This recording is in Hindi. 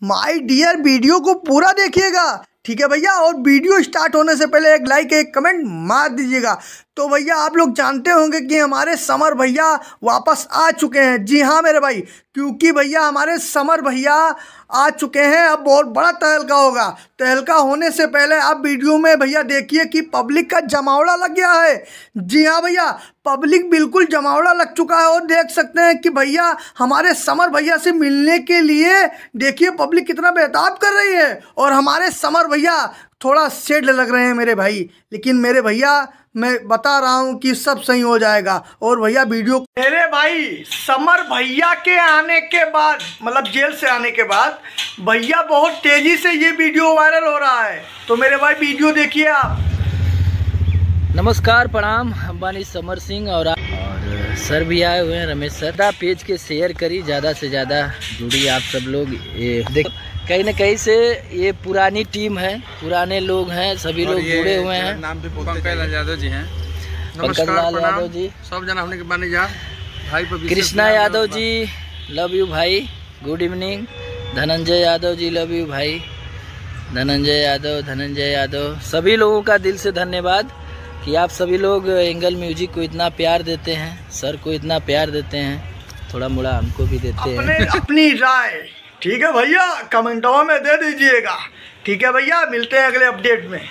माय डियर वीडियो को पूरा देखिएगा, ठीक है भैया। और वीडियो स्टार्ट होने से पहले एक लाइक एक कमेंट मार दीजिएगा। तो भैया आप लोग जानते होंगे कि हमारे समर भैया वापस आ चुके हैं। जी हाँ मेरे भाई, क्योंकि भैया हमारे समर भैया आ चुके हैं। अब बहुत बड़ा तहलका होगा। तहलका होने से पहले आप वीडियो में भैया देखिए कि पब्लिक का जमावड़ा लग गया है। जी हाँ भैया, पब्लिक बिल्कुल जमावड़ा लग चुका है। और देख सकते हैं कि भैया हमारे समर भैया से मिलने के लिए देखिए पब्लिक कितना बेताब कर रही है। और हमारे समर भैया थोड़ा सेड लग रहे हैं मेरे भाई, लेकिन मेरे भैया मैं बता रहा हूँ कि सब सही हो जाएगा। और भैया वीडियो मेरे भाई समर भैया के आने के बाद, मतलब जेल से आने के बाद भैया बहुत तेजी से ये वीडियो वायरल हो रहा है। तो मेरे भाई वीडियो देखिए आप। नमस्कार, प्रणाम, अंबानी समर सिंह और सर भी आए हुए हैं, रमेश सर। पेज के शेयर करी, ज़्यादा से ज़्यादा जुड़ी आप सब लोग। ये देख कहीं न कहीं से ये पुरानी टीम है, पुराने लोग हैं, सभी लोग जुड़े हुए हैं। नाम भी पंकज लाल यादव जी हैं। पंकज लाल यादव जी, सब जना हमने के बानी जा भाई। कृष्णा यादव जी लव यू भाई, good evening. Dhananjay Yadav ji love you भाई, धनंजय यादव। सभी लोगों का दिल से धन्यवाद कि आप सभी लोग एंगल म्यूजिक को इतना प्यार देते हैं, सर को इतना प्यार देते हैं, थोड़ा मोड़ा हमको भी देते हैं। अपनी राय ठीक है भैया कमेंटों में दे दीजिएगा। ठीक है भैया, मिलते हैं अगले अपडेट में।